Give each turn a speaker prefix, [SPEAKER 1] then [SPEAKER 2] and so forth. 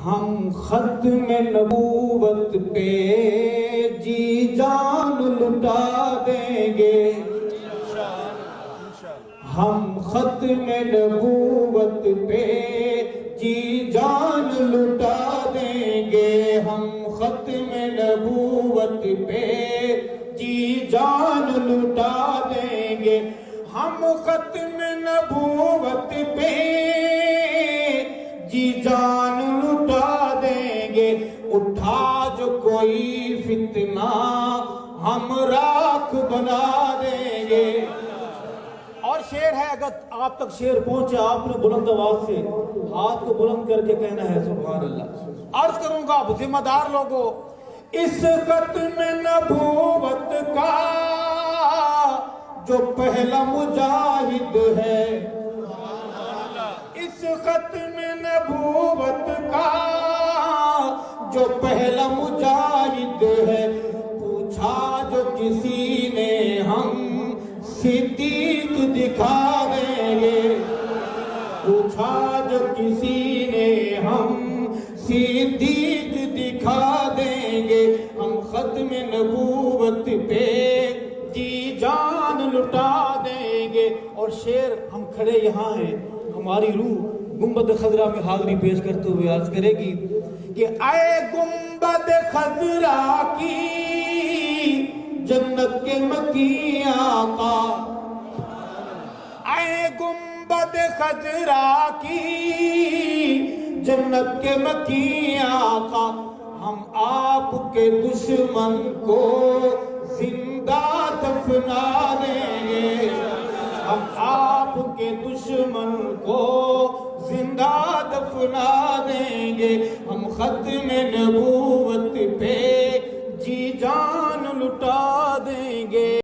[SPEAKER 1] ہم ختم نبوت پہ جی جان لٹا دیں گے، ہم ختم نبوت پہ جی جان لٹا دیں گے، ہم ختم نبوت پہ جی جان لٹا دیں گے، ہم ختم نبوت پہ جی جان لٹا دیں گے، اٹھا جو کوئی فتنہ ہم راکھ بنا دیں گے۔ اور شعر ہے، اگر آپ تک شعر پہنچے آپ نے بلند آواز سے ہاتھ کو بلند کر کے کہنا ہے سبحان اللہ۔ عرض کروں گا ذمہ دار لوگوں، اس ختم نبوت کا جو پہلا مجاہد ہے، اس ختم نبوت کا جو پہلا مجاہد ہے، پوچھا جو کسی نے ہم صدیق دکھا دیں گے، پوچھا جو کسی نے ہم صدیق دکھا دیں گے، ہم ختم نبوت پہ جی جان لٹا دیں گے۔ اور شعر ہم کھڑے یہاں ہیں، ہماری روح گنبد خضرا میں حاضری پیش کرتے ہوئے عرض کرے گی کہ اے گنبد خضرا کی جنت کے مکی آقا، اے گنبد خضرا کی جنت کے مکی آقا، ہم آپ کے دشمن کو زندہ دفنا دیں گے، ہم آپ کے دشمن کو زندہ دفنا دیں گے، ہم ختم نبوت پہ جی جان لٹا دیں گے۔